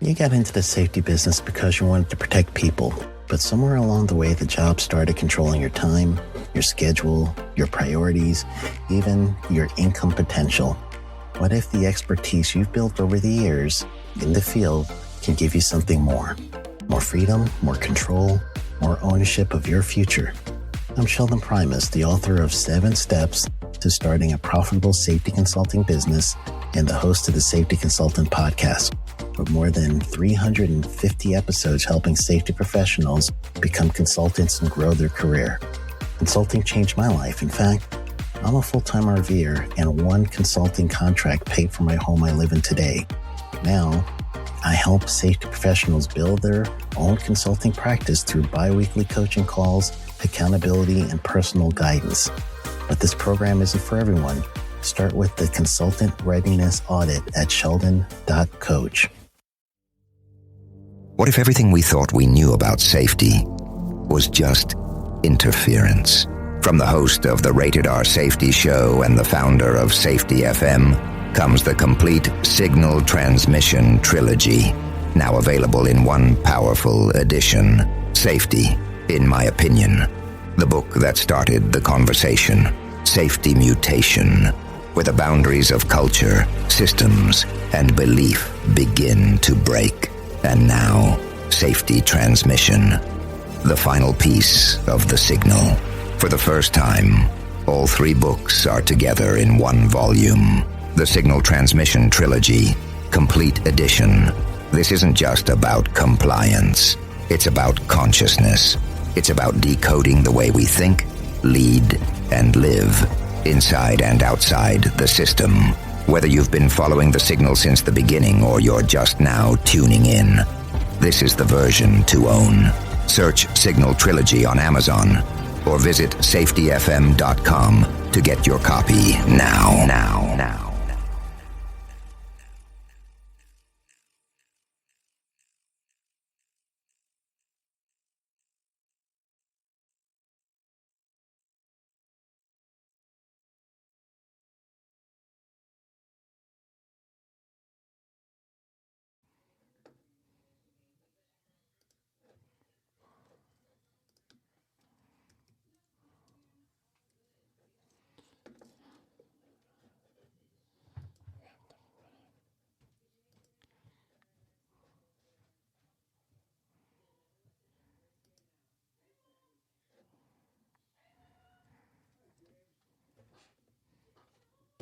You got into the safety business because you wanted to protect people, but somewhere along the way, the job started controlling your time, your schedule, your priorities, even your income potential. What if the expertise you've built over the years in the field can give you something more? More freedom, more control, more ownership of your future. I'm Sheldon Primus, the author of 7 Steps to Starting a Profitable Safety Consulting Business and the host of the Safety Consultant Podcast, with more than 350 episodes helping safety professionals become consultants and grow their career. Consulting changed my life. In fact, I'm a full-time RVer, and one consulting contract paid for my home I live in today. Now, I help safety professionals build their own consulting practice through bi-weekly coaching calls, accountability, and personal guidance. But this program isn't for everyone. Start with the Consultant Readiness Audit at sheldon.coach. What if everything we thought we knew about safety was just interference? From the host of the Rated R Safety Show and the founder of Safety FM comes the complete Signal Transmission Trilogy, now available in one powerful edition. Safety, in my opinion, the book that started the conversation. Safety Mutation, where the boundaries of culture, systems, and belief begin to break. And now, Safety Transmission, the final piece of the signal. For the first time, all 3 books are together in one volume. The Signal Transmission Trilogy, Complete Edition. This isn't just about compliance. It's about consciousness. It's about decoding the way we think, lead, and live, inside and outside the system. Whether you've been following the signal since the beginning or you're just now tuning in, this is the version to own. Search Signal Trilogy on Amazon or visit safetyfm.com to get your copy now.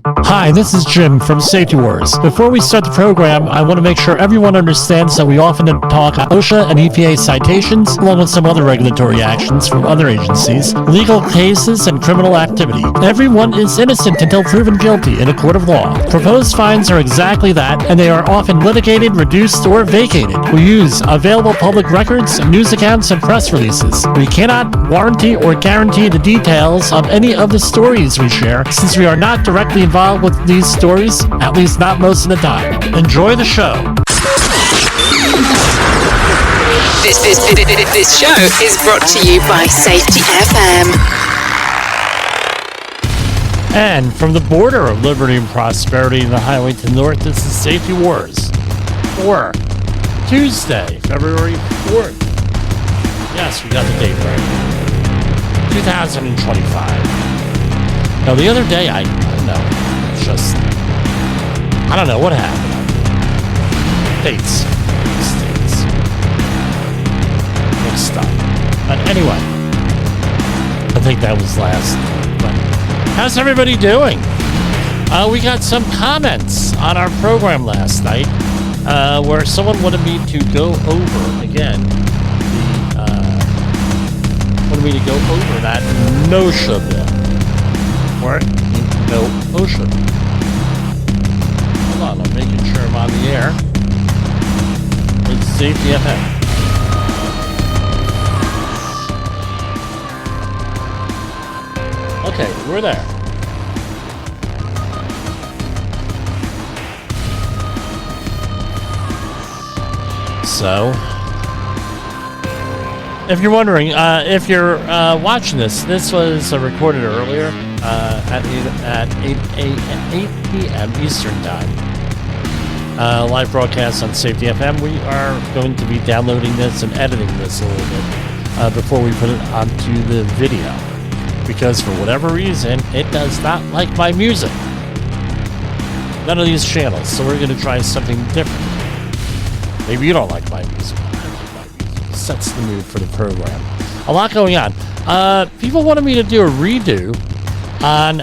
Hi, this is Jim from Safety Wars. Before we start the program, I want to make sure everyone understands that we often talk OSHA and EPA citations, along with some other regulatory actions from other agencies, legal cases, and criminal activity. Everyone is innocent until proven guilty in a court of law. Proposed fines are exactly that, and they are often litigated, reduced, or vacated. We use available public records, news accounts, and press releases. We cannot warranty or guarantee the details of any of the stories we share, since we are not directly involved with these stories, at least not most of the time. Enjoy the show. This show is brought to you by Safety FM. And from the border of liberty and prosperity in the highway to the north, this is Safety Wars for Tuesday, February 4th. Yes, we got the date right. 2025. Now, the other day, I don't know what happened. States. Mixed up. But anyway, I think that was last. But how's everybody doing? We got some comments on our program last night where someone wanted me to go over again that NOSHA bill. Or no OSHA. Hold on, I'm making sure I'm on the air. It's Safety FM. Okay, we're there. So, if you're wondering, if you're watching this was recorded earlier at 8 p.m. Eastern Time. live broadcast on Safety FM. We are going to be downloading this and editing this a little bit before we put it onto the video, because for whatever reason, it does not like my music. None of these channels, so we're going to try something different. Maybe you don't like my music. It sets the mood for the program. A lot going on. People wanted me to do a redo on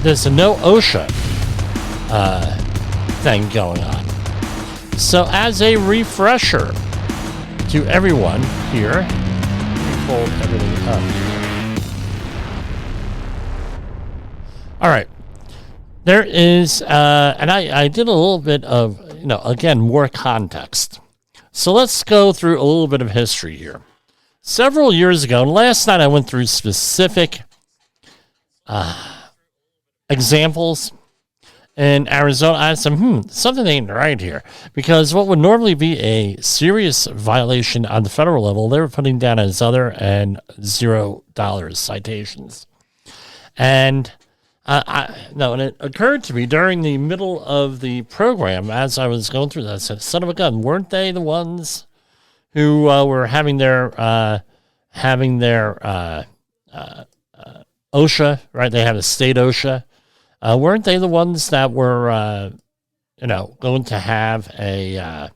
this no OSHA thing going on. So as a refresher to everyone here, let me fold everything up. All right. There is, and I did a little bit of, again, more context. So let's go through a little bit of history here. Several years ago, and last night I went through specific examples in Arizona. I said, something ain't right here. Because what would normally be a serious violation on the federal level, they were putting down as other and $0 citations. And and it occurred to me during the middle of the program as I was going through that, I said, son of a gun, weren't they the ones who were having their OSHA, right? They have a state OSHA. Weren't they the ones that were, going to have a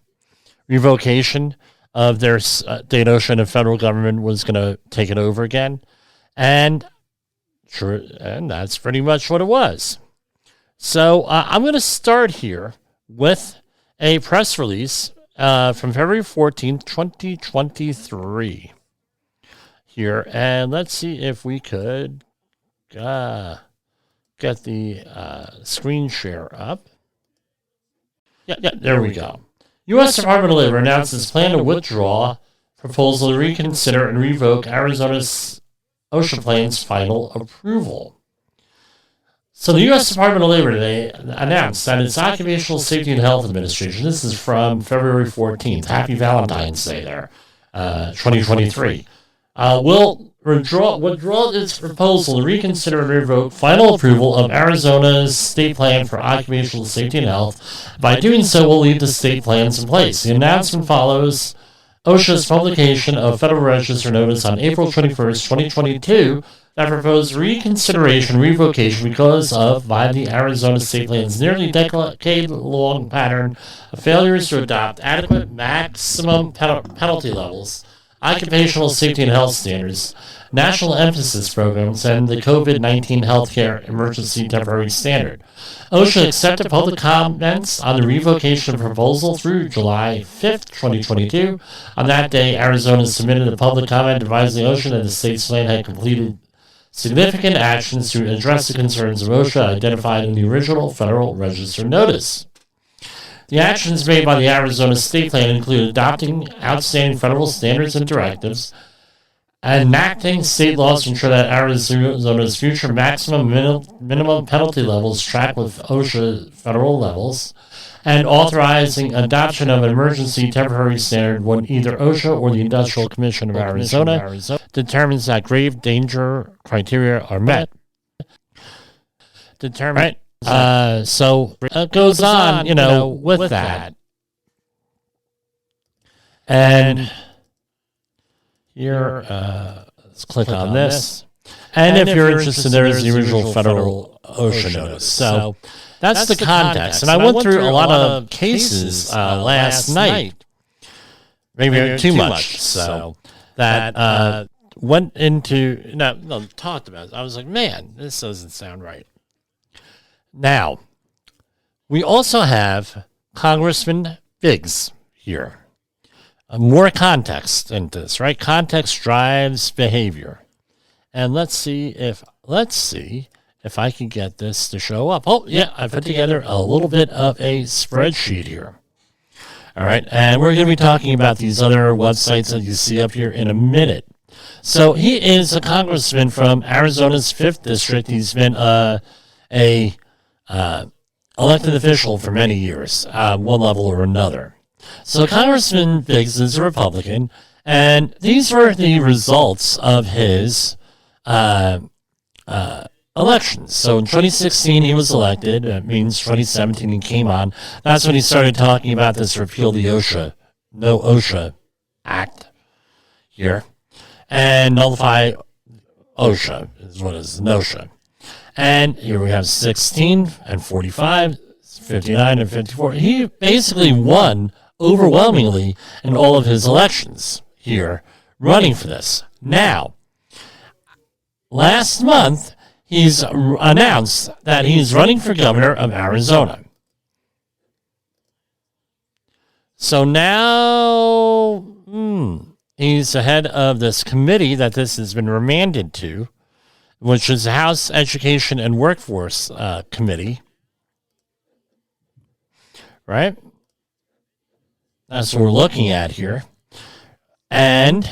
revocation of their state OSHA, and the federal government was going to take it over again? And sure, and that's pretty much what it was. So I'm going to start here with a press release from February 14th, 2023 here. And let's see if we could get the screen share up. Yeah, there we go. U.S. Department of Labor announces plan to withdraw proposal to reconsider and revoke Arizona's OSHA plan's final approval. So the U.S. Department of Labor today announced that its Occupational Safety and Health Administration, this is from February 14th, happy Valentine's Day there, 2023, will withdraw its proposal to reconsider and revoke final approval of Arizona's state plan for occupational safety and health. By doing so, will leave the state plans in place. The announcement follows OSHA's publication of Federal Register notice on April 21st, 2022, that proposed reconsideration revocation because of, by the Arizona state plan's nearly decade-long pattern of failures to adopt adequate maximum penalty levels, occupational safety and health standards, national emphasis programs, and the COVID-19 healthcare emergency temporary standard. OSHA accepted public comments on the revocation of proposal through July 5th, 2022. On that day, Arizona submitted a public comment advising OSHA that the state's plan had completed significant actions to address the concerns of OSHA identified in the original Federal Register notice. The actions made by the Arizona state plan include adopting outstanding federal standards and directives, enacting state laws to ensure that Arizona's future maximum minimum penalty levels track with OSHA federal levels, and authorizing adoption of an emergency temporary standard when either OSHA or the Industrial Commission of Arizona determines that grave danger criteria are met. So it goes on, with that. And here, let's click on this. And if you're interested, there's the original federal OSHA notice. So that's the context. And I went through a lot of cases last night, maybe too much, so that went into, talked about it. I was like, man, this doesn't sound right. Now, we also have Congressman Biggs here. More context into this, right? Context drives behavior. And let's see if I can get this to show up. Oh, yeah, I put together a little bit of a spreadsheet here. All right, and we're going to be talking about these other websites that you see up here in a minute. So he is a congressman from Arizona's 5th District. He's been a elected official for many years, one level or another. So Congressman Biggs is a Republican, and these were the results of his elections. So in 2016, he was elected. That means 2017 he came on. That's when he started talking about this repeal the OSHA Act here, and nullify OSHA is what is NOSHA. And here we have 16 and 45, 59 and 54. He basically won overwhelmingly in all of his elections here running for this. Now, last month, he's announced that he's running for governor of Arizona. So now he's the head of this committee that this has been remanded to, which is the House Education and Workforce Committee. Right? That's what we're looking at here. And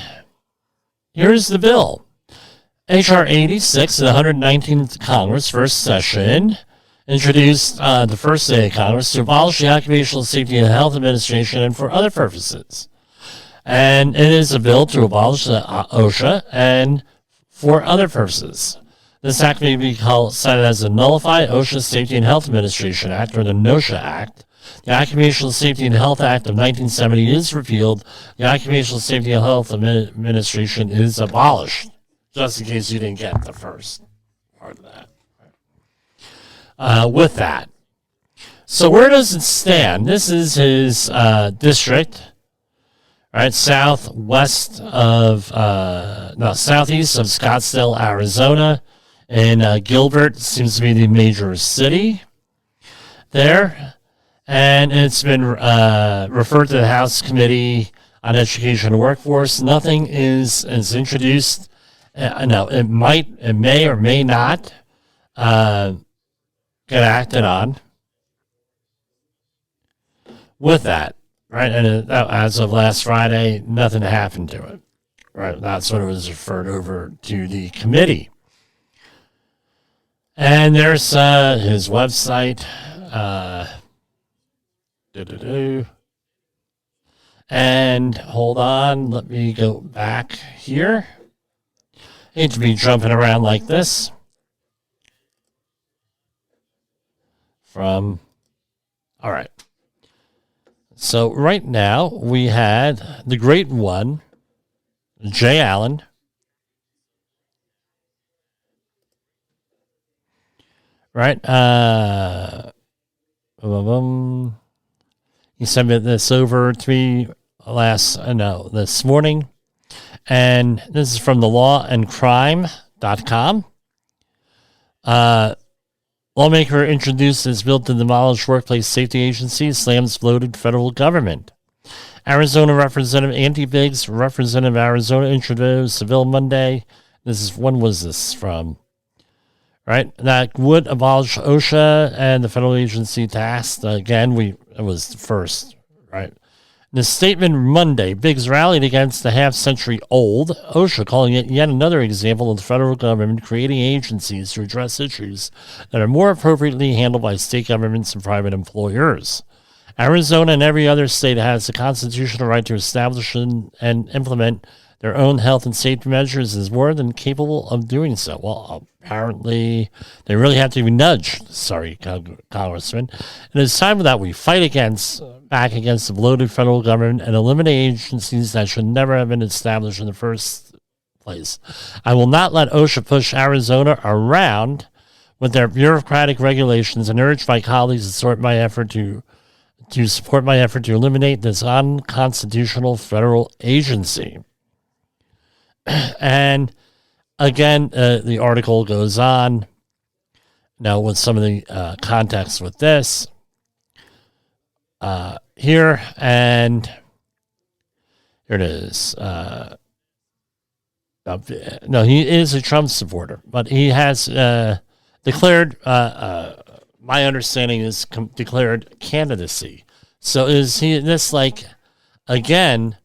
here's the bill. H.R. 86, the 119th Congress, first session, introduced the first day of Congress to abolish the Occupational Safety and Health Administration and for other purposes. And it is a bill to abolish the OSHA and for other purposes. This act may be cited as the Nullify OSHA Safety and Health Administration Act, or the NOSHA Act. The Occupational Safety and Health Act of 1970 is repealed. The Occupational Safety and Health Administration is abolished, just in case you didn't get the first part of that. With that. So where does it stand? This is his district, right? Southeast of Scottsdale, Arizona. And Gilbert seems to be the major city there. And it's been referred to the House Committee on Education and Workforce. Nothing is introduced. No, it may or may not get acted on with that, right? And as of last Friday, nothing happened to it, right? That's when it was referred over to the committee. And there's his website. And hold on, let me go back here. Hate to be jumping around like this. All right. So right now we had the great one, Jay Allen. Right. He sent this over to me this morning. And this is from thelawandcrime.com. Lawmaker introduces bill to demolish workplace safety agencies, slams bloated federal government. Arizona Representative Andy Biggs, Representative of Arizona, introduced the bill Monday. When was this from? Right, that would abolish OSHA and the federal agency tasked. Again, it was the first, right? In the statement Monday, Biggs rallied against the half-century-old OSHA, calling it yet another example of the federal government creating agencies to address issues that are more appropriately handled by state governments and private employers. Arizona and every other state has the constitutional right to establish and implement their own health and safety measures, is more than capable of doing so. Well, apparently they really have to be nudged. Sorry, Congressman. And it's time that we fight back against the bloated federal government and eliminate agencies that should never have been established in the first place. I will not let OSHA push Arizona around with their bureaucratic regulations and urge my colleagues to support my effort to eliminate this unconstitutional federal agency. And again, the article goes on now with some of the context with this here, and here it is. No, he is a Trump supporter, but he has declared, my understanding is declared candidacy. So is he this again,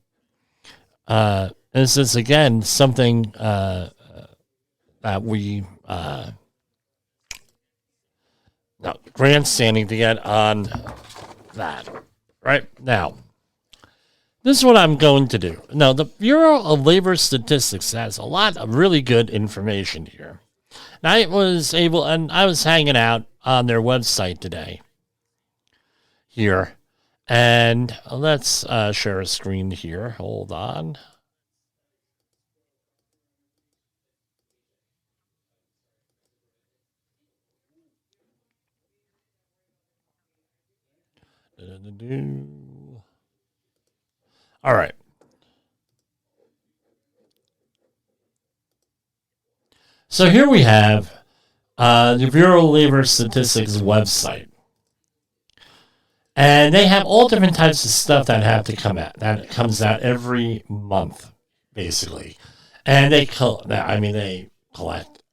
this is again something that we grandstanding to get on that right now. This is what I'm going to do. Now, the Bureau of Labor Statistics has a lot of really good information here. I was hanging out on their website today here. And let's share a screen here. Hold on. All right. So here we have the Bureau of Labor Statistics website. And they have all different types of stuff that have to come out. That comes out every month, basically. And they collect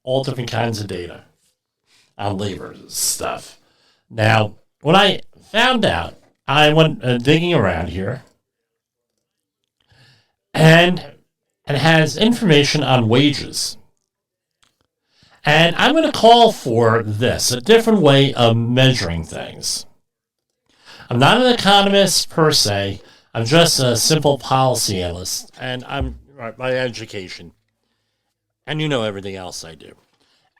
all different kinds of data on labor stuff. Now, when I found out, I went digging around here, and it has information on wages. And I'm going to call for this, a different way of measuring things. I'm not an economist per se. I'm just a simple policy analyst, and I'm my education. And you know everything else I do.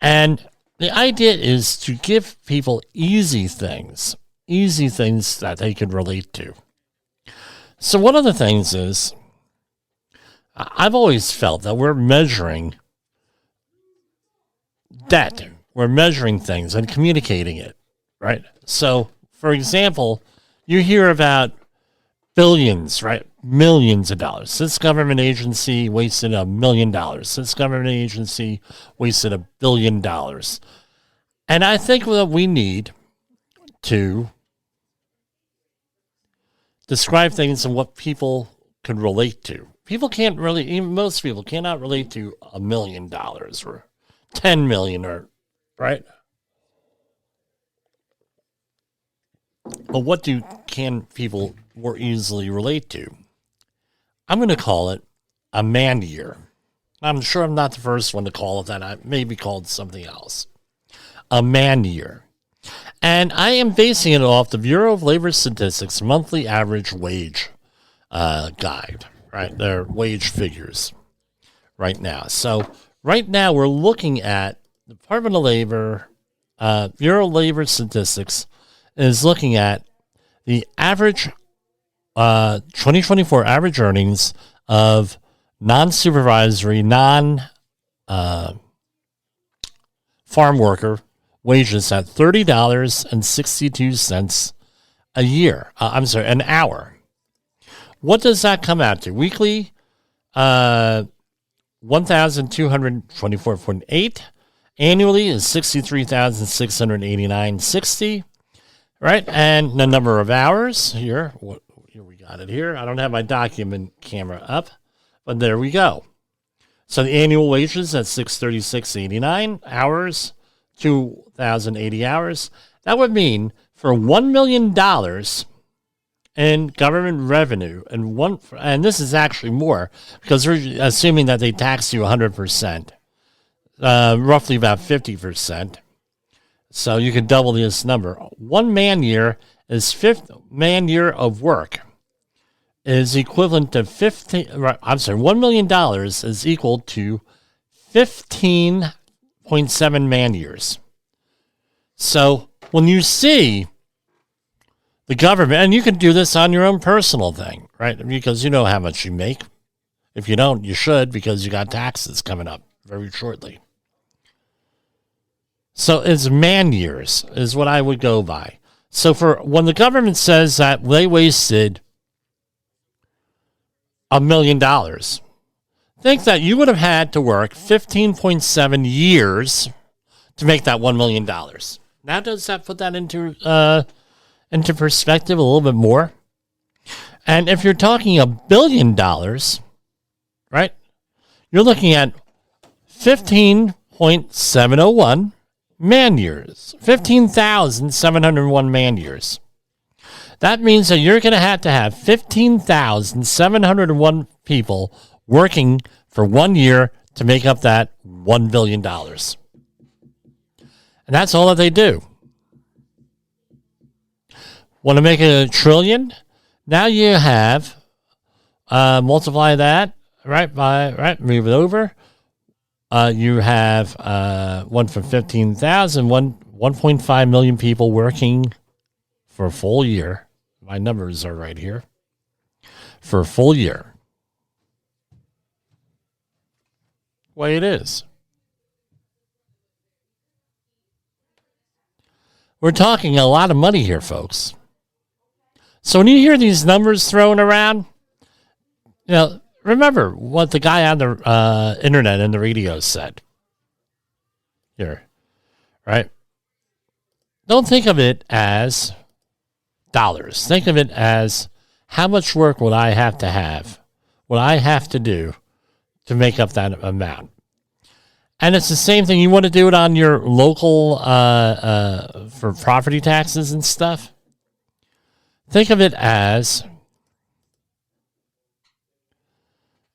And the idea is to give people easy things that they can relate to. So one of the things is, I've always felt that we're measuring debt. We're measuring things and communicating it, right? So, for example, you hear about billions, right? Millions of dollars. This government agency wasted $1 million. This government agency wasted $1 billion. And I think that we need to describe things and what people can relate to. People can't really, even most people cannot relate to $1 million or 10 million or, right? But what can people more easily relate to? I'm going to call it a man year. I'm sure I'm not the first one to call it that. I may be called something else. A man year. And I am basing it off the Bureau of Labor Statistics monthly average wage guide, right? Their wage figures right now. So right now we're looking at the Department of Labor, Bureau of Labor Statistics is looking at the average 2024 average earnings of non-supervisory, non-farm worker wages at $30.62 a year. An hour. What does that come out to? Weekly, 1,224.8. Annually is 63,689.60. Right, and the number of hours here. Here we got it here. I don't have my document camera up, but there we go. So the annual wages at $636.89 hours, 2,080 hours. That would mean for $1 million in government revenue, and this is actually more because we're assuming that they tax you 100%, roughly about 50%. So you can double this number. 1 man year is man year of work is equivalent to $1 million is equal to 15.7 man years. So when you see the government, and you can do this on your own personal thing, right? Because you know how much you make. If you don't, you should, because you got taxes coming up very shortly. So it's man years is what I would go by. So for when the government says that they wasted $1 million, think that you would have had to work 15.7 years to make that $1 million. Now does that put that into perspective a little bit more? And if you're talking $1 billion, right, you're looking at 15.701 man years, 15,701 man years. That means that you're going to have 15,701 people working for 1 year to make up that $1 billion. And that's all that they do. Want to make it $1 trillion? Now you have, multiply that, move it over. You have one for 15,000, 1.5 million people working for a full year. My numbers are right here. For a full year. Way it is. We're talking a lot of money here, folks. So when you hear these numbers thrown around, remember what the guy on the internet and the radio said. Here, right? Don't think of it as dollars. Think of it as how much work would I have to do to make up that amount. And it's the same thing. You want to do it on your local for property taxes and stuff. Think of it as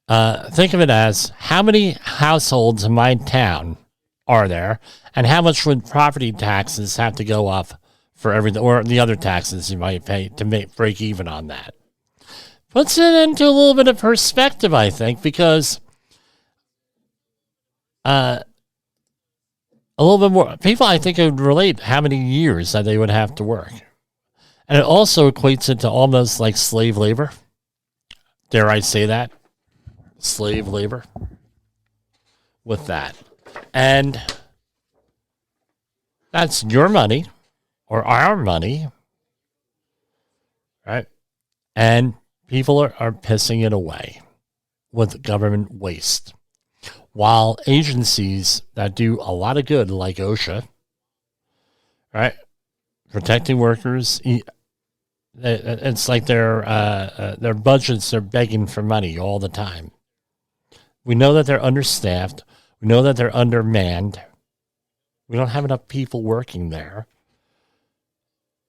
how many households in my town are there, and how much would property taxes have to go up for everything, or the other taxes you might pay to break even on that. Puts it into a little bit of perspective, I think, because a little bit more people, I think, would relate how many years that they would have to work. And it also equates it to almost like slave labor. Dare I say that? Slave labor. With that. And that's your money or our money, right? And people are pissing it away with government waste. While agencies that do a lot of good, like OSHA, right, protecting workers, it's like their budgets are begging for money all the time. We know that they're understaffed. We know that they're undermanned. We don't have enough people working there.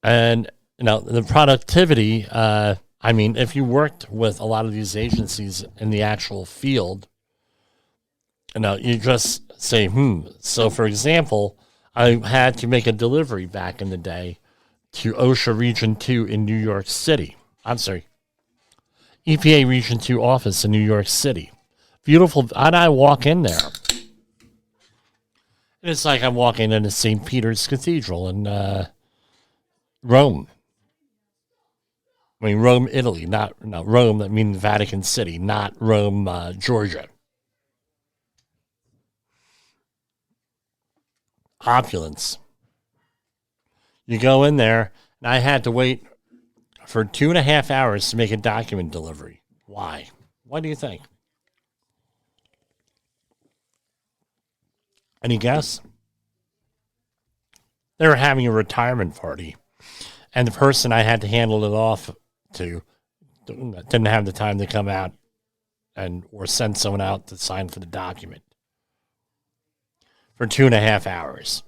And, the productivity, if you worked with a lot of these agencies in the actual field, you just say, So, for example, I had to make a delivery back in the day to OSHA Region 2 in New York City. I'm sorry, EPA Region 2 office in New York City. Beautiful. And I walk in there. And it's like I'm walking into St. Peter's Cathedral in Rome. Rome, Italy, not Rome, that means Vatican City, not Rome, Georgia. Opulence. You go in there, and I had to wait for 2.5 hours to make a document delivery. Why? Why do you think? Any guess? They were having a retirement party, and the person I had to handle it off to didn't have the time to come out or send someone out to sign for the document for 2.5 hours.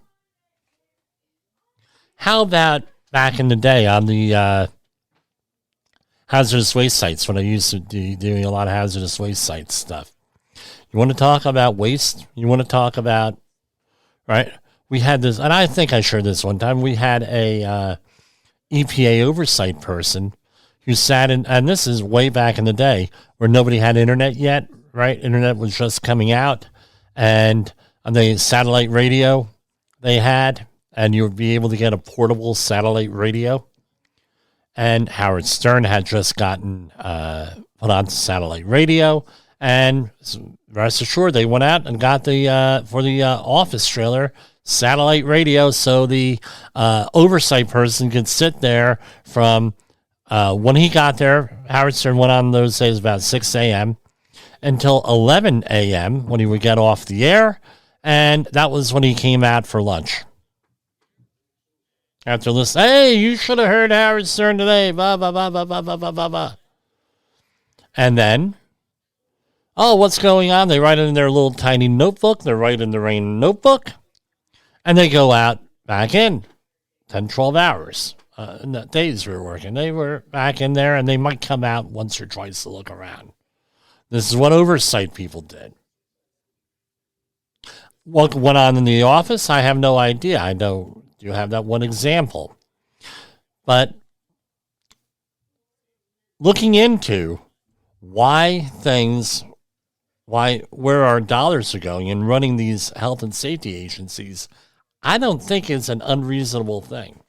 How about back in the day on the hazardous waste sites, when I used to be doing a lot of hazardous waste site stuff? You want to talk about waste? You want to talk about, right? We had this, and I think I shared this one time. We had a EPA oversight person who sat in, and this is way back in the day where nobody had internet yet, right? Internet was just coming out, and on the satellite radio they had, and you would be able to get a portable satellite radio. And Howard Stern had just gotten put on satellite radio, and rest assured, they went out and got the for the office trailer satellite radio, so the oversight person could sit there from when he got there. Howard Stern went on those days about 6 a.m. until 11 a.m. when he would get off the air, and that was when he came out for lunch. After listening, hey, you should have heard Howard Stern today, blah, blah, blah, blah, blah, blah, blah, blah, blah. And then, what's going on? They write it in their little tiny notebook. They write in the rain notebook. And they go out back in 10, 12 hours. The days we were working. They were back in there, and they might come out once or twice to look around. This is what oversight people did. What went on in the office, I have no idea. I know you have that one example. But looking into why things where our dollars are going and running these health and safety agencies, I don't think it's an unreasonable thing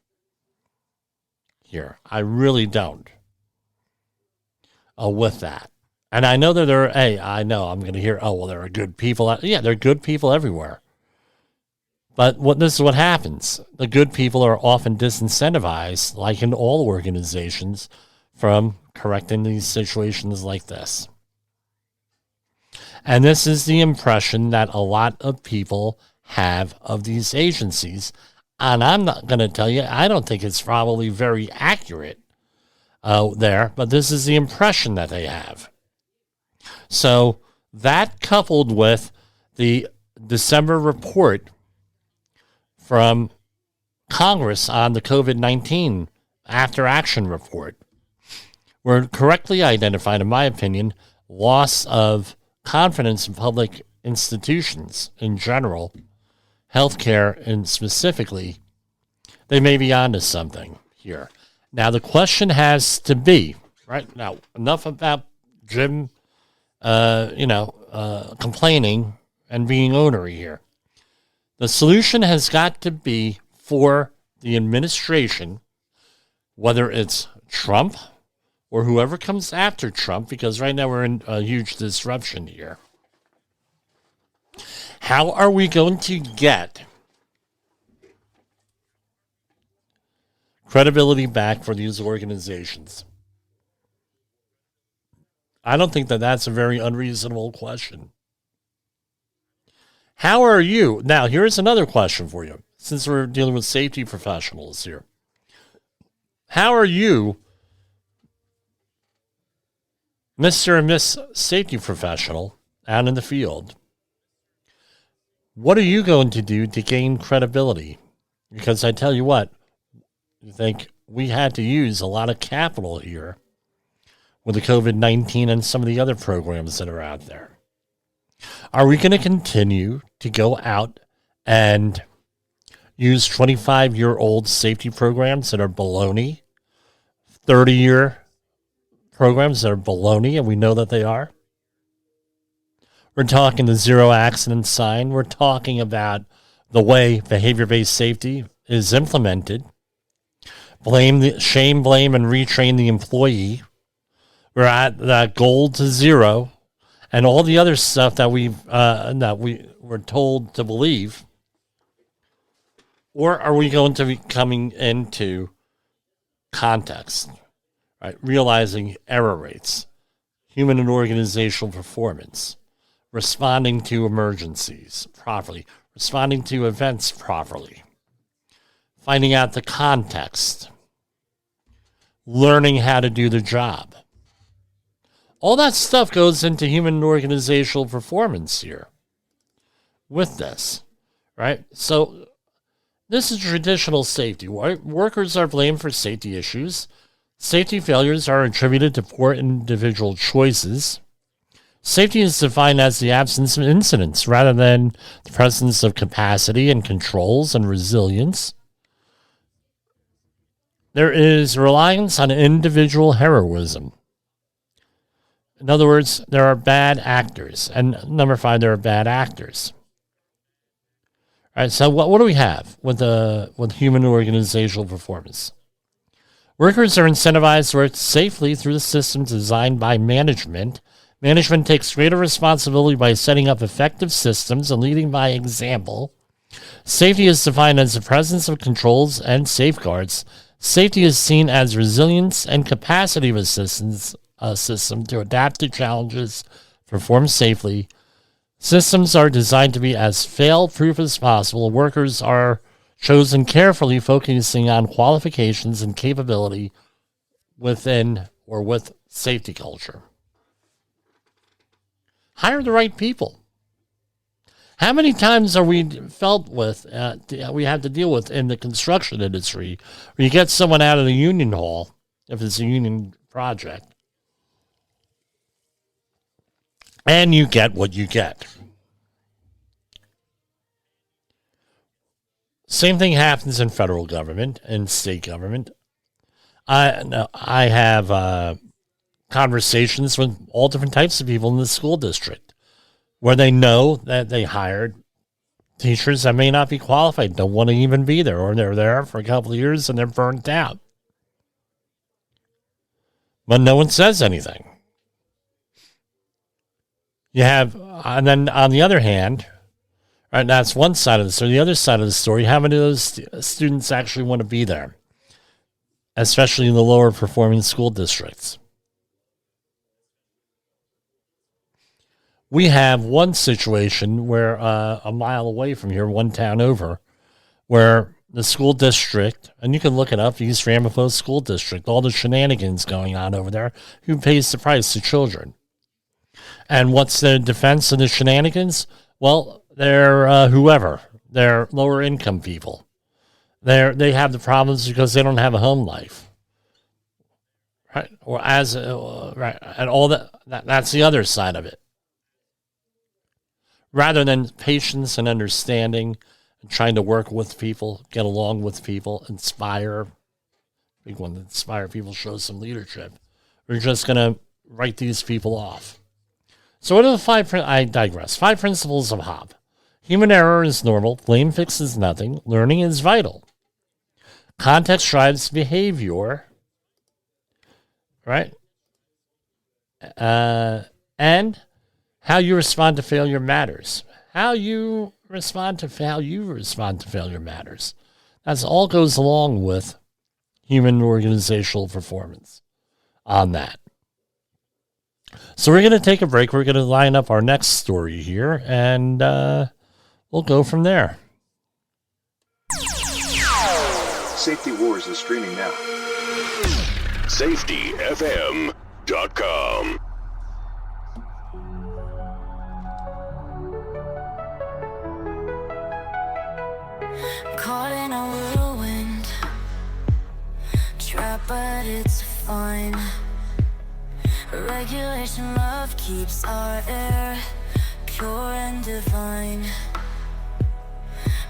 here. I really don't. With that. And I know that I know I'm going to hear, there are good people. Yeah, there are good people everywhere. But this is what happens. The good people are often disincentivized, like in all organizations, from correcting these situations like this. And this is the impression that a lot of people have of these agencies. And I'm not going to tell you, I don't think it's probably very accurate there, but this is the impression that they have. So that, coupled with the December report from Congress on the COVID-19 after action report, were correctly identified, in my opinion, loss of confidence in public institutions in general, healthcare and specifically, they may be onto something here. Now, the question has to be, right now, enough about Jim, complaining and being ornery here. The solution has got to be for the administration, whether it's Trump or whoever comes after Trump, because right now we're in a huge disruption here. How are we going to get credibility back for these organizations? I don't think that that's a very unreasonable question. How are you? Now, here's another question for you, since we're dealing with safety professionals here. How are you, Mr. and Miss Safety Professional, out in the field? What are you going to do to gain credibility? Because I tell you what, I think we had to use a lot of capital here with the COVID-19 and some of the other programs that are out there. Are we going to continue to go out and use 25-year-old safety programs that are baloney, 30-year programs that are baloney, and we know that they are? We're talking the zero accident sign. We're talking about the way behavior-based safety is implemented. Shame, blame, and retrain the employee. We're at that goal to zero, and all the other stuff that we were told to believe. Or are we going to be coming into context, right? Realizing error rates, human and organizational performance, responding to emergencies properly, responding to events properly, finding out the context, learning how to do the job. All that stuff goes into human and organizational performance here with this, right? So this is traditional safety. Workers are blamed for safety issues. Safety failures are attributed to poor individual choices. Safety is defined as the absence of incidents rather than the presence of capacity and controls and resilience. There is reliance on individual heroism. In other words, there are bad actors. And number 5, there are bad actors. All right, so what do we have with human organizational performance? Workers are incentivized to work safely through the systems designed by management. Management takes greater responsibility by setting up effective systems and leading by example. Safety is defined as the presence of controls and safeguards. Safety is seen as resilience and capacity of a system to adapt to challenges, perform safely. Systems are designed to be as fail-proof as possible. Workers are chosen carefully, focusing on qualifications and capability within or with safety culture. Hire the right people. How many times are we we have to deal with in the construction industry where you get someone out of the union hall, if it's a union project, and you get what you get? Same thing happens in federal government and state government. I have conversations with all different types of people in the school district. where they know that they hired teachers that may not be qualified, don't want to even be there, or they're there for a couple of years and they're burnt out. But no one says anything. You have, and then on the other hand, right, that's one side of the story. The other side of the story, how many of those students actually want to be there, especially in the lower performing school districts? We have one situation where a mile away from here, one town over, where the school district, and you can look it up, East Ramapo School District, all the shenanigans going on over there, who pays the price to children. And what's the defense of the shenanigans? Well, they're whoever. They're lower income people. They have the problems because they don't have a home life. Right? Or right, and all that's the other side of it. Rather than patience and understanding and trying to work with people, get along with people, inspire. Big one, inspire people, show some leadership. We're just going to write these people off. So what are the I digress. 5 principles of HOP. Human error is normal. Blame fixes nothing. Learning is vital. Context drives behavior. Right? And how you respond to failure matters. How you respond to failure matters. That all goes along with human organizational performance on that. So we're going to take a break. We're going to line up our next story here, and we'll go from there. Safety Wars is streaming now. SafetyFM.com. Caught in a whirlwind, trapped but it's fine. Regulation love keeps our air pure and divine.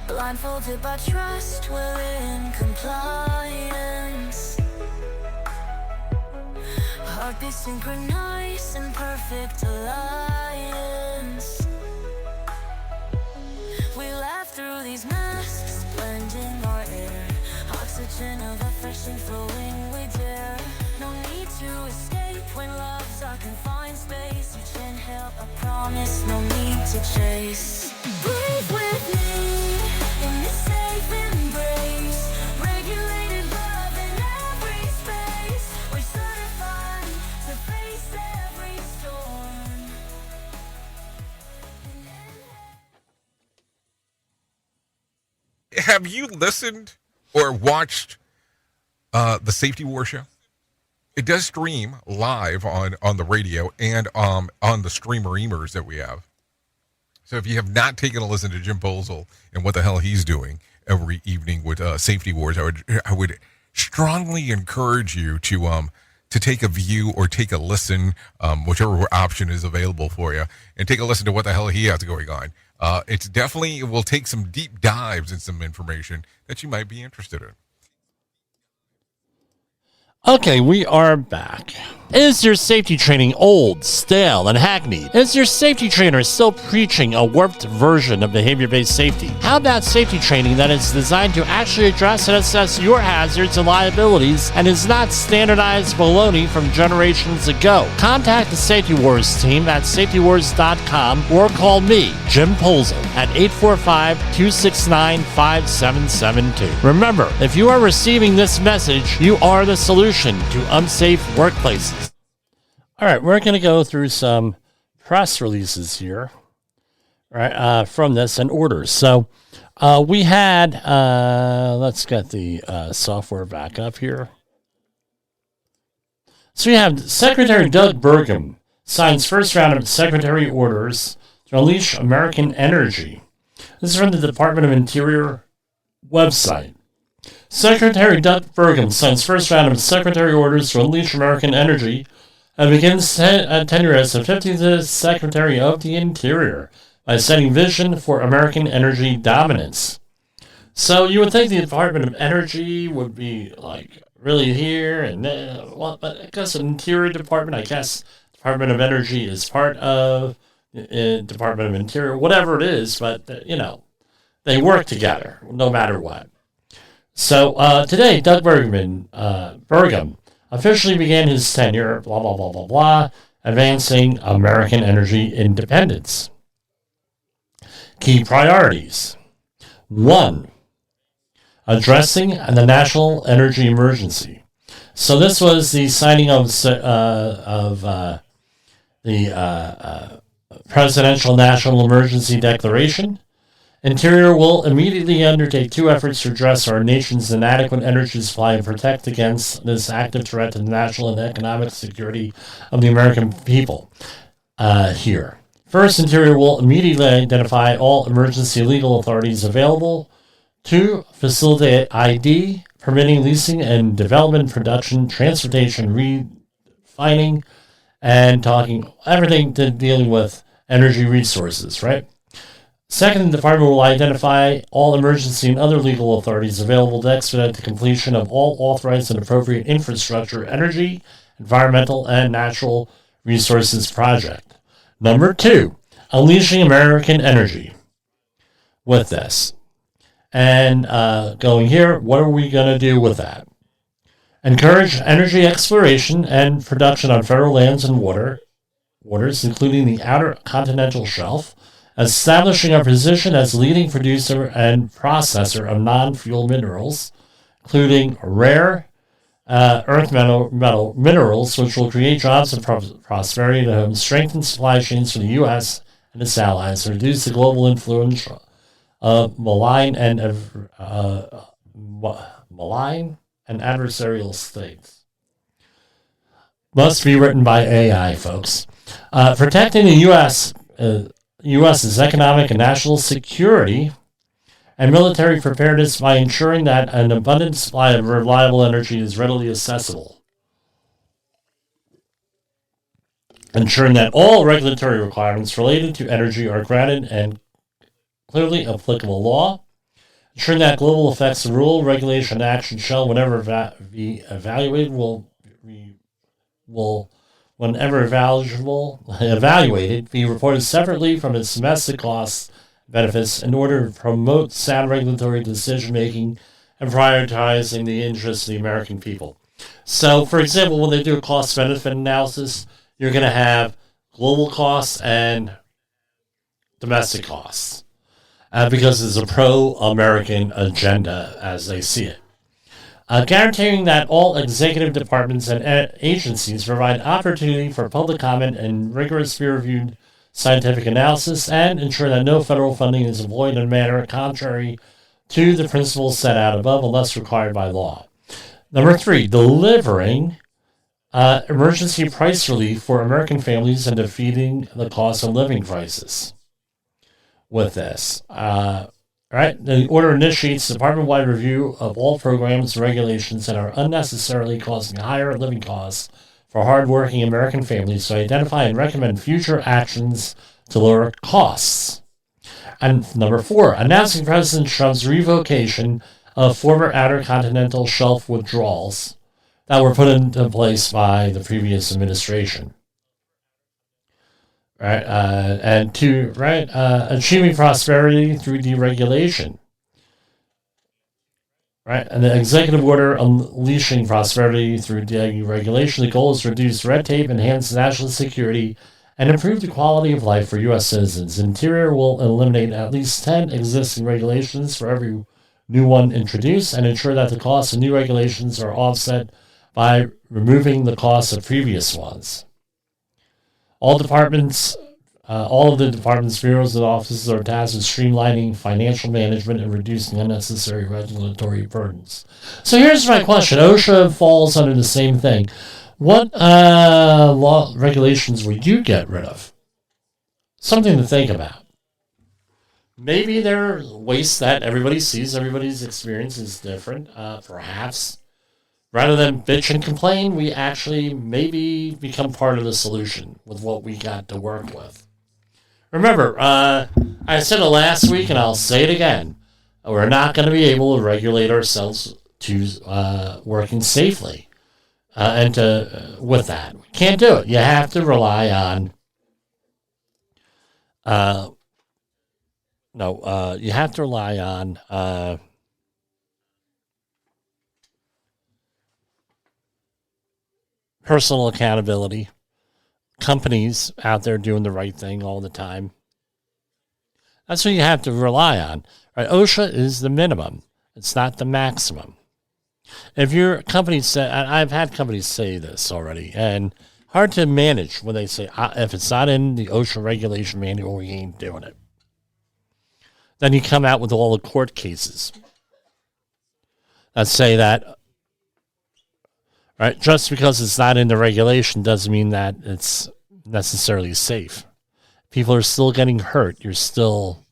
Blindfolded by trust, we're in compliance. Heartbeats synchronized in perfect alliance. We laugh through these masks, blending our air. Oxygen of affection flowing, we dare. No need to escape when love's our confined space. You can't help, I promise, no need to chase. Breathe with me in this safe embrace. Regulated love in every space. We're certified to face every storm. Have you listened or watched the Safety War Show? It does stream live on the radio and on the streamer-emers that we have. So if you have not taken a listen to Jim Posel and what the hell he's doing every evening with Safety Wars, I would strongly encourage you to take a view or take a listen, whichever option is available for you, and take a listen to what the hell he has going on. It will take some deep dives and some information that you might be interested in. Okay, we are back. Is your safety training old, stale, and hackneyed? Is your safety trainer still preaching a warped version of behavior-based safety? How about safety training that is designed to actually address and assess your hazards and liabilities and is not standardized baloney from generations ago? Contact the Safety Wars team at safetywars.com or call me, Jim Posel, at 845-269-5772. Remember, if you are receiving this message, you are the solution to unsafe workplaces. All right, we're going to go through some press releases here, right, from this and orders. So we had, let's get the software back up here. So we have Secretary Doug Burgum signs first round of secretary orders to unleash American energy. This is from the Department of Interior website. Secretary Doug Burgum signs first round of secretary orders to unleash American energy and begins tenure as the 15th Secretary of the Interior by setting vision for American energy dominance. So you would think the Department of Energy would be like really here and there. Well, but I guess the Interior Department, I guess Department of Energy is part of Department of Interior, whatever it is, but, they work together no matter what. So today, Doug Burgum officially began his tenure, blah, blah, blah, blah, blah, advancing American energy independence. Key priorities. 1. Addressing the national energy emergency. So this was the signing of the Presidential National Emergency Declaration. Interior will immediately undertake 2 efforts to address our nation's inadequate energy supply and protect against this active threat to the national and economic security of the American people here. First, Interior will immediately identify all emergency legal authorities available to facilitate ID, permitting, leasing, and development, production, transportation, refining, and talking everything to dealing with energy resources, right? Second, the department will identify all emergency and other legal authorities available to expedite the completion of all authorized and appropriate infrastructure, energy, environmental, and natural resources project. Number 2, unleashing American energy. With this. And going here, what are we going to do with that? Encourage energy exploration and production on federal lands and waters, including the outer continental shelf, establishing our position as leading producer and processor of non-fuel minerals, including rare earth metal minerals, which will create jobs and prosperity to strengthen supply chains for the U.S. and its allies, reduce the global influence of malign and adversarial states. Must be written by AI, folks. Protecting the U.S.'s economic and national security and military preparedness by ensuring that an abundant supply of reliable energy is readily accessible. Ensuring that all regulatory requirements related to energy are grounded in clearly applicable law. Ensuring that global effects of rule, regulation, and action shall, whenever be evaluated, evaluated, be reported separately from its domestic costs and benefits in order to promote sound regulatory decision-making and prioritizing the interests of the American people. So, for example, when they do a cost-benefit analysis, you're going to have global costs and domestic costs because it's a pro-American agenda as they see it. Guaranteeing that all executive departments and agencies provide opportunity for public comment and rigorous peer-reviewed scientific analysis, and ensure that no federal funding is employed in a manner contrary to the principles set out above unless required by law. Number 3, delivering emergency price relief for American families and defeating the cost of living crisis. With this, the order initiates department-wide review of all programs and regulations that are unnecessarily causing higher living costs for hardworking American families to identify and recommend future actions to lower costs. And number 4, announcing President Trump's revocation of former outer continental shelf withdrawals that were put into place by the previous administration. Achieving prosperity through deregulation. And the executive order unleashing prosperity through deregulation. The goal is to reduce red tape, enhance national security, and improve the quality of life for U.S. citizens. Interior will eliminate at least 10 existing regulations for every new one introduced, and ensure that the costs of new regulations are offset by removing the costs of previous ones. All of the departments, bureaus, and offices are tasked with streamlining financial management and reducing unnecessary regulatory burdens. So here's my question. OSHA falls under the same thing. What law regulations would you get rid of? Something to think about. Maybe there are wastes that everybody sees. Everybody's experience is different. Perhaps rather than bitch and complain, we actually maybe become part of the solution with what we got to work with. Remember, I said it last week, and I'll say it again. We're not going to be able to regulate ourselves to working safely, with that. We can't do it. You have to rely on you have to rely on personal accountability, companies out there doing the right thing all the time. That's what you have to rely on. Right? OSHA is the minimum. It's not the maximum. If your company say, I've had companies say this already, and hard to manage when they say, if it's not in the OSHA regulation manual, we ain't doing it. Then you come out with all the court cases that say that, right? Just because it's not in the regulation doesn't mean that it's necessarily safe. People are still getting hurt. You're still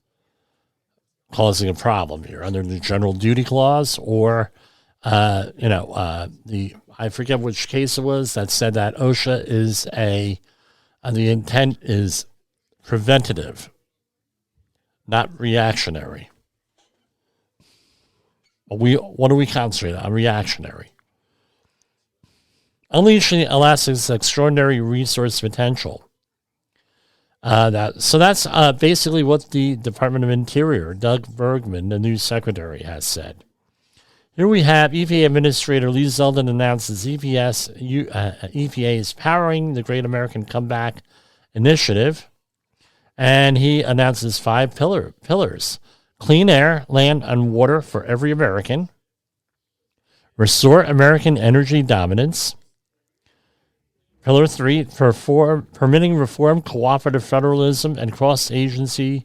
causing a problem here under the general duty clause, or I forget which case it was that said that OSHA is the intent is preventative, not reactionary. What do we concentrate on? Reactionary. Unleashing Alaska's extraordinary resource potential. That's basically what the Department of Interior, Doug Bergman, the new secretary, has said. Here we have EPA Administrator Lee Zeldin announces EPA is powering the Great American Comeback Initiative, and he announces 5 pillars: clean air, land, and water for every American, restore American energy dominance, Pillar 3, permitting reform, cooperative federalism, and cross-agency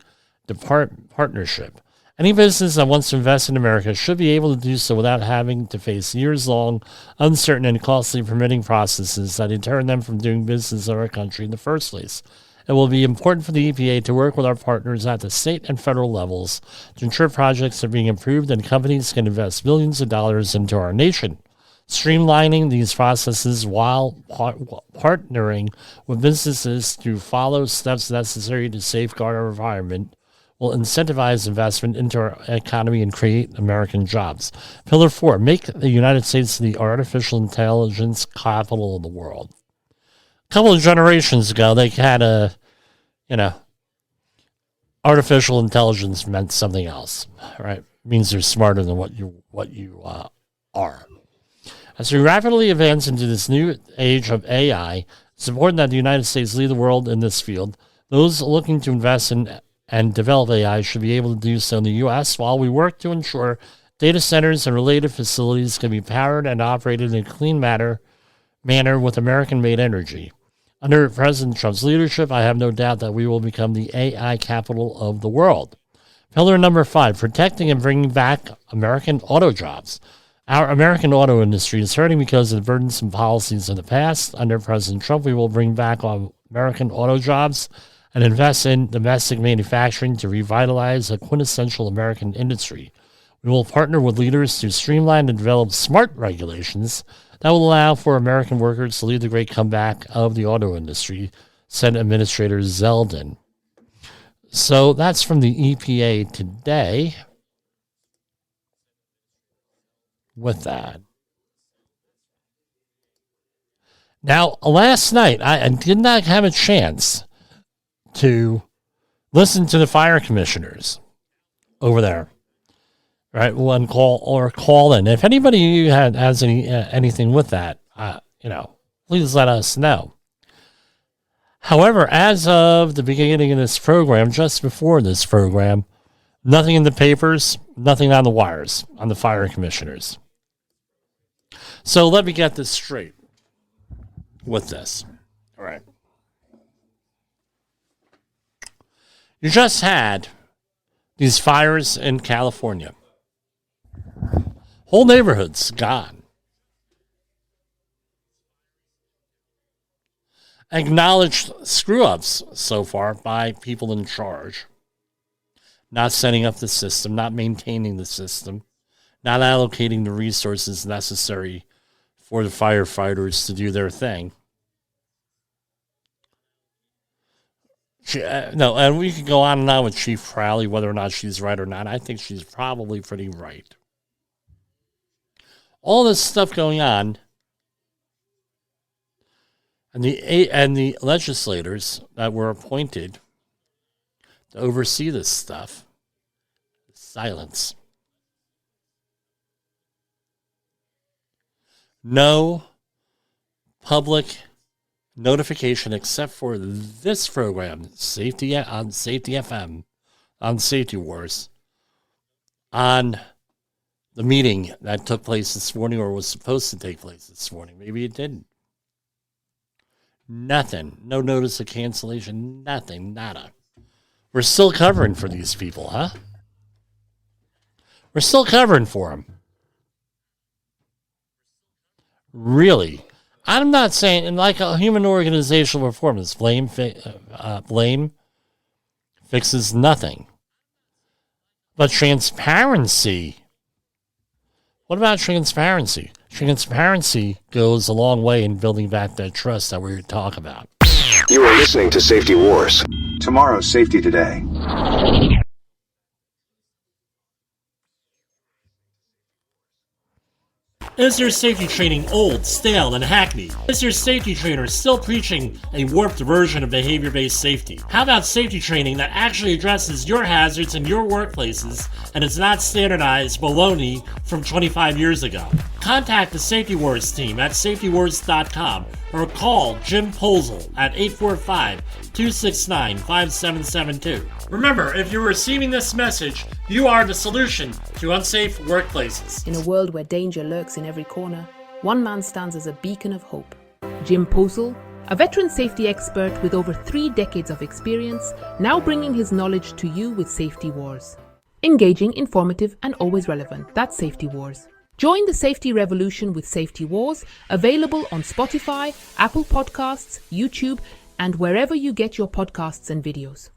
partnership. Any business that wants to invest in America should be able to do so without having to face years-long, uncertain, and costly permitting processes that deter them from doing business in our country in the first place. It will be important for the EPA to work with our partners at the state and federal levels to ensure projects are being approved and companies can invest millions of dollars into our nation. Streamlining these processes while partnering with businesses to follow steps necessary to safeguard our environment will incentivize investment into our economy and create American jobs. Pillar 4, make the United States the artificial intelligence capital of the world. A couple of generations ago, they had artificial intelligence meant something else, right? It means they're smarter than what you are. As we rapidly advance into this new age of AI, it's important that the United States lead the world in this field. Those looking to invest in and develop AI should be able to do so in the U.S. while we work to ensure data centers and related facilities can be powered and operated in a clean manner with American-made energy. Under President Trump's leadership, I have no doubt that we will become the AI capital of the world. Pillar number 5, protecting and bringing back American auto jobs. Our American auto industry is hurting because of the burdensome policies of the past. Under President Trump, we will bring back American auto jobs and invest in domestic manufacturing to revitalize a quintessential American industry. We will partner with leaders to streamline and develop smart regulations that will allow for American workers to lead the great comeback of the auto industry, said Administrator Zeldin. So that's from the EPA today. With that. Now, last night, I did not have a chance to listen to the fire commissioners over there, right? Call in. If anybody has anything with that, please let us know. However, as of the beginning of this program, just before this program, nothing in the papers, nothing on the wires on the fire commissioners. So let me get this straight with this. All right. You just had these fires in California. Whole neighborhoods gone. Acknowledged screw-ups so far by people in charge. Not setting up the system, not maintaining the system, not allocating the resources necessary for the firefighters to do their thing. And we could go on and on with Chief Crowley, whether or not she's right or not. I think she's probably pretty right. All this stuff going on, and the legislators that were appointed to oversee this stuff. Silence. No public notification except for this program, Safety on Safety FM, on Safety Wars, on the meeting that took place this morning or was supposed to take place this morning. Maybe it didn't. Nothing. No notice of cancellation. Nothing. Nada. We're still covering for these people, huh? We're still covering for them. Really? I'm not saying, like a human organizational performance, blame fixes nothing. But transparency, what about transparency? Transparency goes a long way in building back that trust that we were talking about. You are listening to Safety Wars. Tomorrow's Safety Today. Is your safety training old, stale, and hackneyed? Is your safety trainer still preaching a warped version of behavior-based safety? How about safety training that actually addresses your hazards in your workplaces and is not standardized baloney from 25 years ago? Contact the Safety Wars team at safetywars.com or call Jim Posel at 845-269-5772. Remember, if you're receiving this message, you are the solution to unsafe workplaces. In a world where danger lurks in every corner, one man stands as a beacon of hope. Jim Posel, a veteran safety expert with over 3 decades of experience, now bringing his knowledge to you with Safety Wars. Engaging, informative, and always relevant. That's Safety Wars. Join the safety revolution with Safety Wars, available on Spotify, Apple Podcasts, YouTube, and wherever you get your podcasts and videos.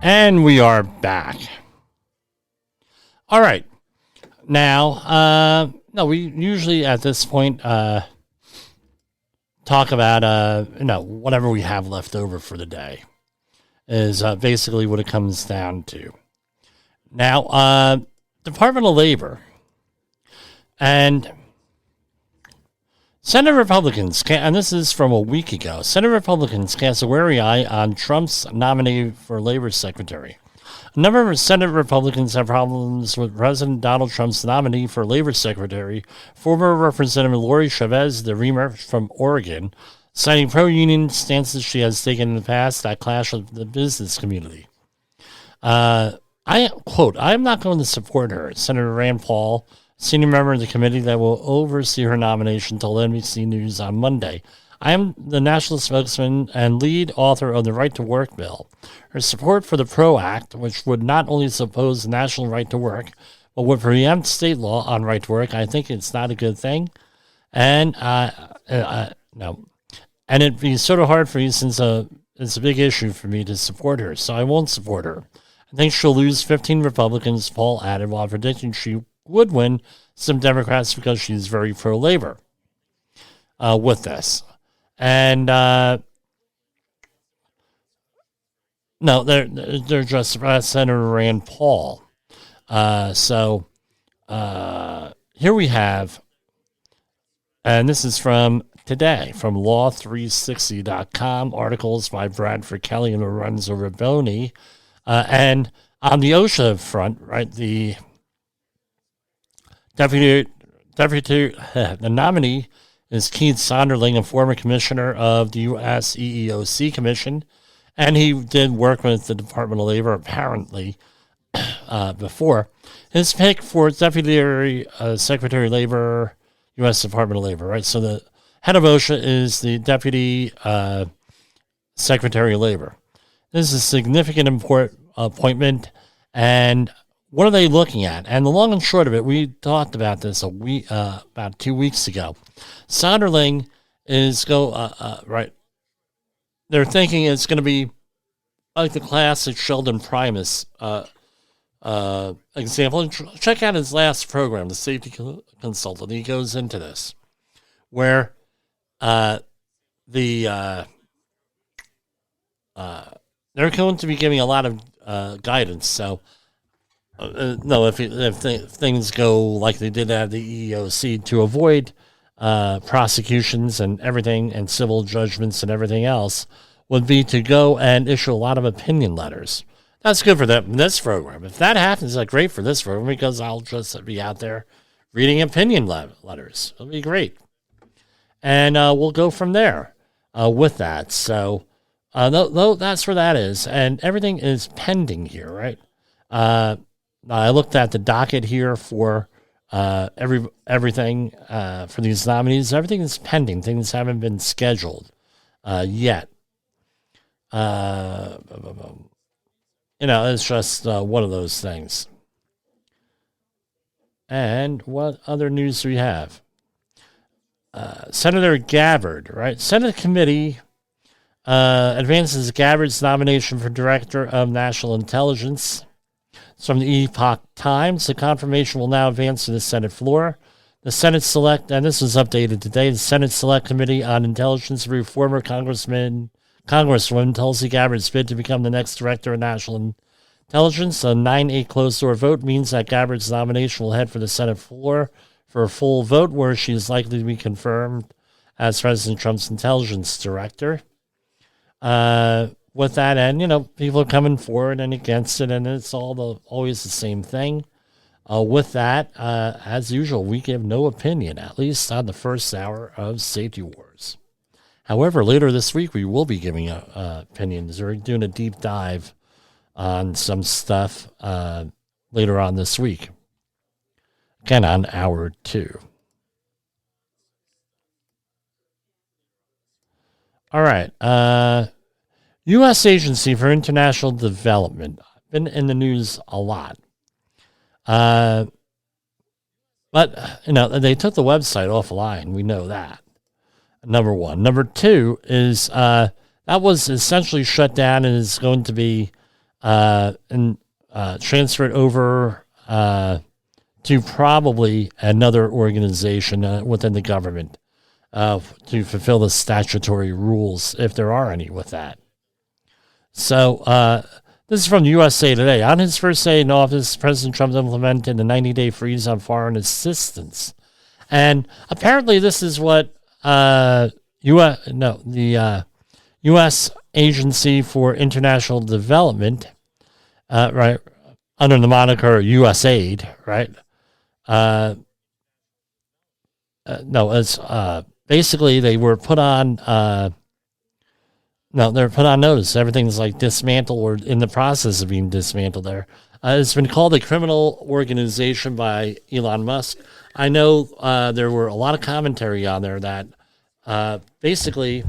And we are back. All right. Now, no, we usually at this point talk about whatever we have left over for the day is basically what it comes down to. Now, Department of Labor and Senate Republicans, and this is from a week ago, Senate Republicans cast a wary eye on Trump's nominee for Labor Secretary. A number of Senate Republicans have problems with President Donald Trump's nominee for Labor Secretary, former Representative Lori Chavez de Remer from Oregon, citing pro-union stances she has taken in the past that clash with the business community. I am not going to support her, Senator Rand Paul, senior member of the committee that will oversee her nomination, told NBC News on Monday. I am the national spokesman and lead author of the Right to Work bill. Her support for the PRO Act, which would not only suppose the national right to work, but would preempt state law on right to work, I think it's not a good thing. And no. And it'd be sort of hard for me since it's a big issue for me to support her, so I won't support her. I think she'll lose 15 Republicans, Paul added, while predicting she would win some Democrats because she's very pro-labor with this. And no, they're just Senator Rand Paul. So here we have, and this is from today, from law360.com, articles by Bradford Kelly and Lorenzo Raboni. And on the OSHA front, right, the the nominee is Keith Sonderling, a former commissioner of the U.S. EEOC Commission, and he did work with the Department of Labor, apparently, before. His pick for Deputy Secretary of Labor, U.S. Department of Labor, right? So the head of OSHA is the Deputy Secretary of Labor. This is a significant appointment, and what are they looking at? And the long and short of it, we talked about this about 2 weeks ago. Sonderling is right. They're thinking it's going to be like the classic Sheldon Primus example. And check out his last program, The Safety Consultant. He goes into this, where they're going to be giving a lot of guidance. So, no, if things go like they did at the EEOC, to avoid prosecutions and everything and civil judgments and everything else, would be to go and issue a lot of opinion letters. That's good for this program. If that happens, that's great for this program, because I'll just be out there reading opinion letters. It'll be great. And we'll go from there with that. So that's where that is. And everything is pending here, right? I looked at the docket here for everything for these nominees. Everything is pending. Things haven't been scheduled yet. It's just one of those things. And what other news do we have? Senator Gabbard, right? Senate committee advances Gabbard's nomination for Director of National Intelligence. It's from the Epoch Times. The confirmation will now advance to the Senate floor. The Senate Select, and this was updated today, the Senate Select Committee on Intelligence approved former Congresswoman Tulsi Gabbard's bid to become the next Director of National Intelligence. A 9-8 closed-door vote means that Gabbard's nomination will head for the Senate floor for a full vote, where she is likely to be confirmed as President Trump's intelligence director. With that, and people are coming forward and against it, and it's always the same thing. With that, as usual, we give no opinion, at least on the first hour of Safety Wars. However, later this week, we will be giving opinions. We're doing a deep dive on some stuff later on this week. Again, on hour 2. All right. U.S. Agency for International Development. Been in the news a lot. But, they took the website offline. We know that. Number one. Number two is that was essentially shut down and is going to be transferred over to probably another organization within the government to fulfill the statutory rules, if there are any with that. So this is from the USA Today. On his first day in office, President Trump implemented a 90-day freeze on foreign assistance. And apparently this is what the U.S. Agency for International Development, right, under the moniker USAID, right? It's basically they were put on. They're put on notice. Everything's like dismantled or in the process of being dismantled there. It's been called a criminal organization by Elon Musk. I know there were a lot of commentary on there that basically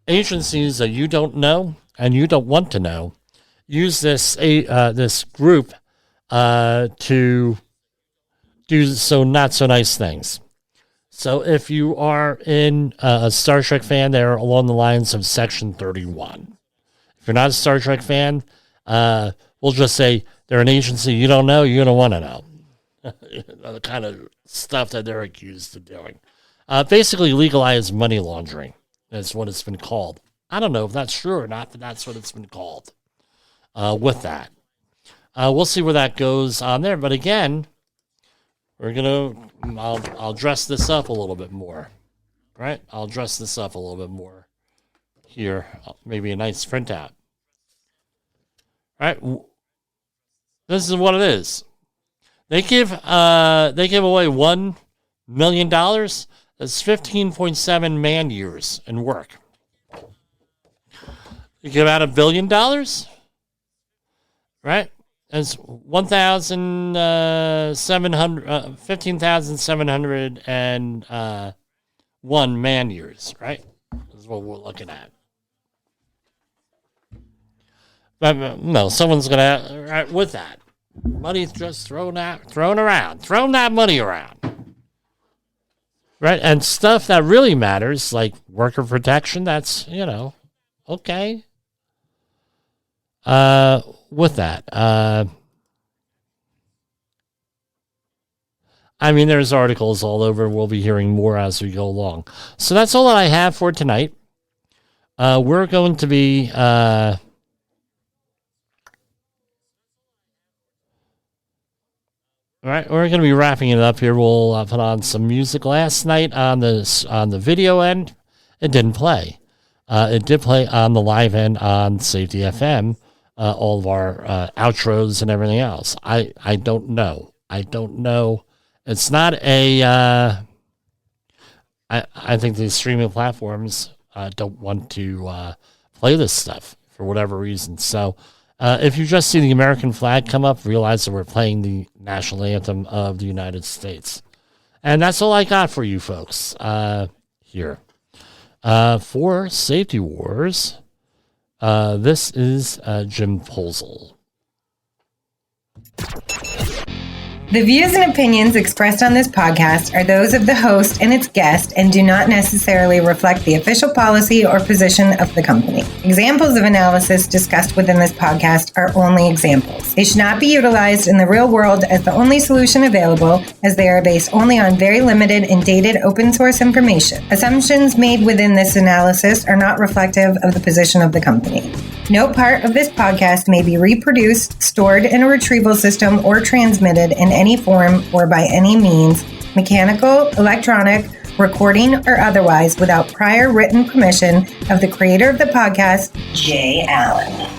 agencies that you don't know and you don't want to know use this group to do not so nice things. So if you are a Star Trek fan, they're along the lines of Section 31. If you're not a Star Trek fan, we'll just say they're an agency you don't know, you don't want to know. The kind of stuff that they're accused of doing. Basically legalized money laundering is what it's been called. I don't know if that's true or not, but that's what it's been called with that. We'll see where that goes on there. But again, I'll dress this up a little bit more, right? I'll dress this up a little bit more here. Maybe a nice printout. Right? This is what it is. They give away $1 million. That's 15.7 man years in work. You give out $1 billion, right? That's 15,701 man years, right? That's what we're looking at. No, someone's gonna with that. Money's just thrown that money around. Right? And stuff that really matters, like worker protection, that's, okay. With that, there's articles all over. We'll be hearing more as we go along. So that's all that I have for tonight. We're going to be, all right, we're going to be wrapping it up here. We'll put on some music. Last night on the video end, it didn't play. It did play on the live end on Safety FM, all of our outros and everything else. I don't know. It's not a... I think the streaming platforms don't want to play this stuff for whatever reason. So... if you just see the American flag come up, realize that we're playing the national anthem of the United States. And that's all I got for you folks here. For Safety Wars, this is Jim Posel. The views and opinions expressed on this podcast are those of the host and its guest and do not necessarily reflect the official policy or position of the company. Examples of analysis discussed within this podcast are only examples. They should not be utilized in the real world as the only solution available, as they are based only on very limited and dated open source information. Assumptions made within this analysis are not reflective of the position of the company. No part of this podcast may be reproduced, stored in a retrieval system, or transmitted in any form or by any means, mechanical, electronic, recording, or otherwise, without prior written permission of the creator of the podcast, Jay Allen.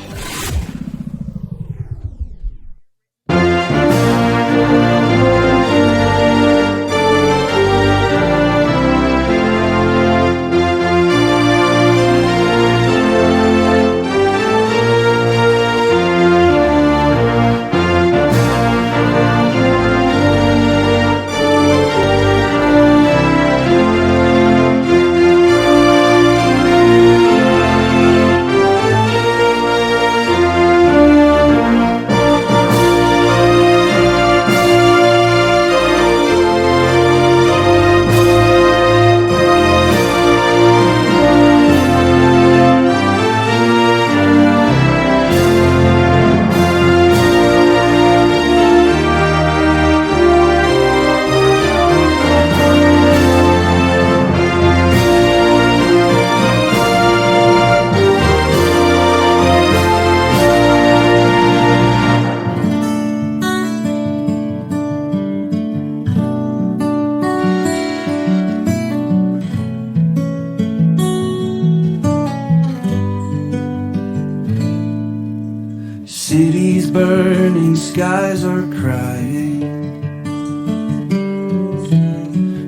Cities burning, skies are crying.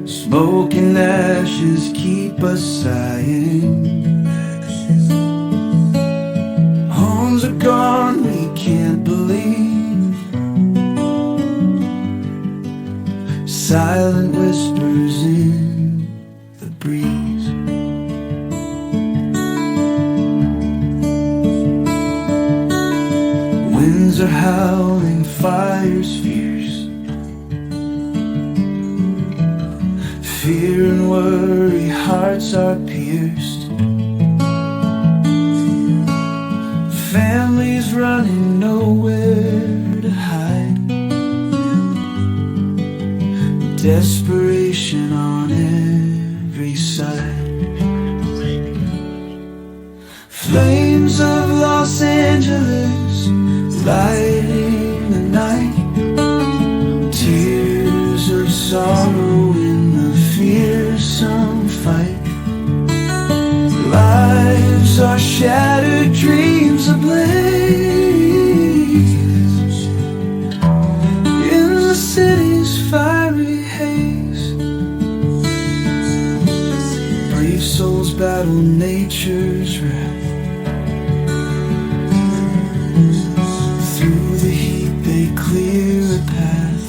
Smoke and ashes keep us sighing. Homes are gone, we can't believe. Silent whispers in the breeze. Winds are howling, fire's fierce. Fear and worry, hearts are pierced. Families running, nowhere to hide. Desperation on every side. Flames of Los Angeles lighting the night. Tears of sorrow in the fearsome fight. Lives are shattered, dreams ablaze. In the city's fiery haze, brave souls battle nature's wrath. Clear a path.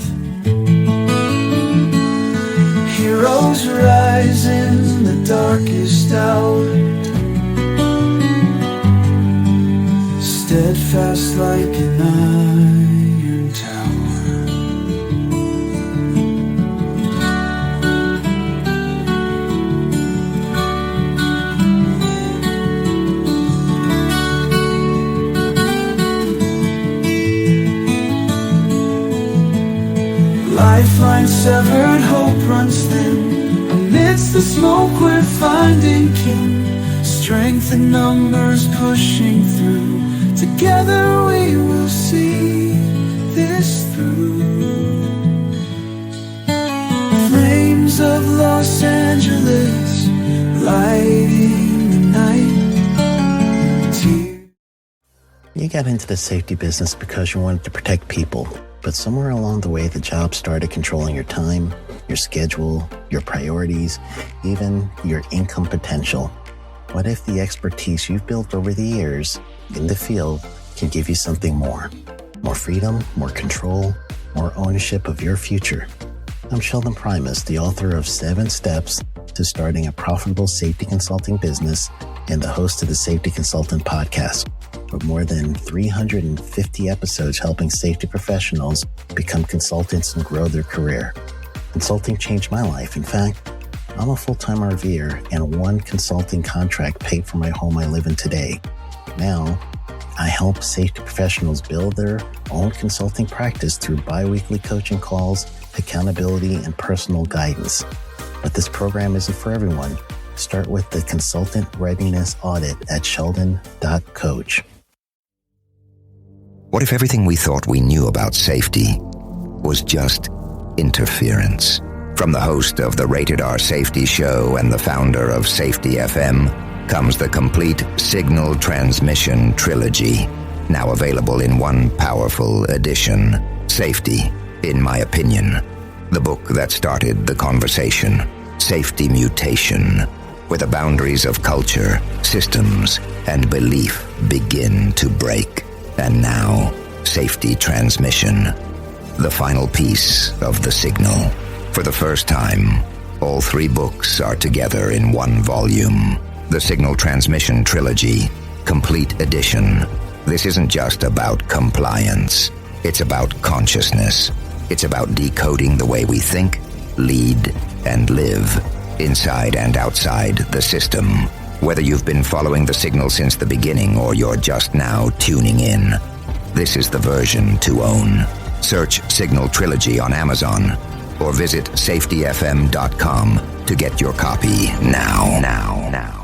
Heroes rise in the darkest hour. steadfast like an iron tower. Lifeline severed, hope runs thin. Amidst the smoke we're finding kin. Strength in numbers pushing through. Together we will see this through. Flames of Los Angeles lighting the night. You got into the safety business because you wanted to protect people. But somewhere along the way, the job started controlling your time, your schedule, your priorities, even your income potential. What if the expertise you've built over the years in the field can give you something more? More freedom, more control, more ownership of your future. I'm Sheldon Primus, the author of 7 Steps to Starting a Profitable Safety Consulting Business and the host of the Safety Consultant Podcast, with more than 350 episodes helping safety professionals become consultants and grow their career. Consulting changed my life. In fact, I'm a full-time RVer, and one consulting contract paid for my home I live in today. Now, I help safety professionals build their own consulting practice through bi-weekly coaching calls, accountability, and personal guidance. But this program isn't for everyone. Start with the Consultant Readiness Audit at sheldon.coach. What if everything we thought we knew about safety was just interference? From the host of the Rated R Safety Show and the founder of Safety FM comes the complete Signal Transmission Trilogy, now available in one powerful edition. Safety, in my opinion, the book that started the conversation. Safety Mutation, where the boundaries of culture, systems, and belief begin to break. And now, Safety Transmission, the final piece of the signal. For the first time, all 3 books are together in one volume. The Signal Transmission Trilogy, Complete Edition. This isn't just about compliance. It's about consciousness. It's about decoding the way we think, lead, and live, inside and outside the system. Whether you've been following the signal since the beginning or you're just now tuning in, this is the version to own. Search Signal Trilogy on Amazon or visit safetyfm.com to get your copy now.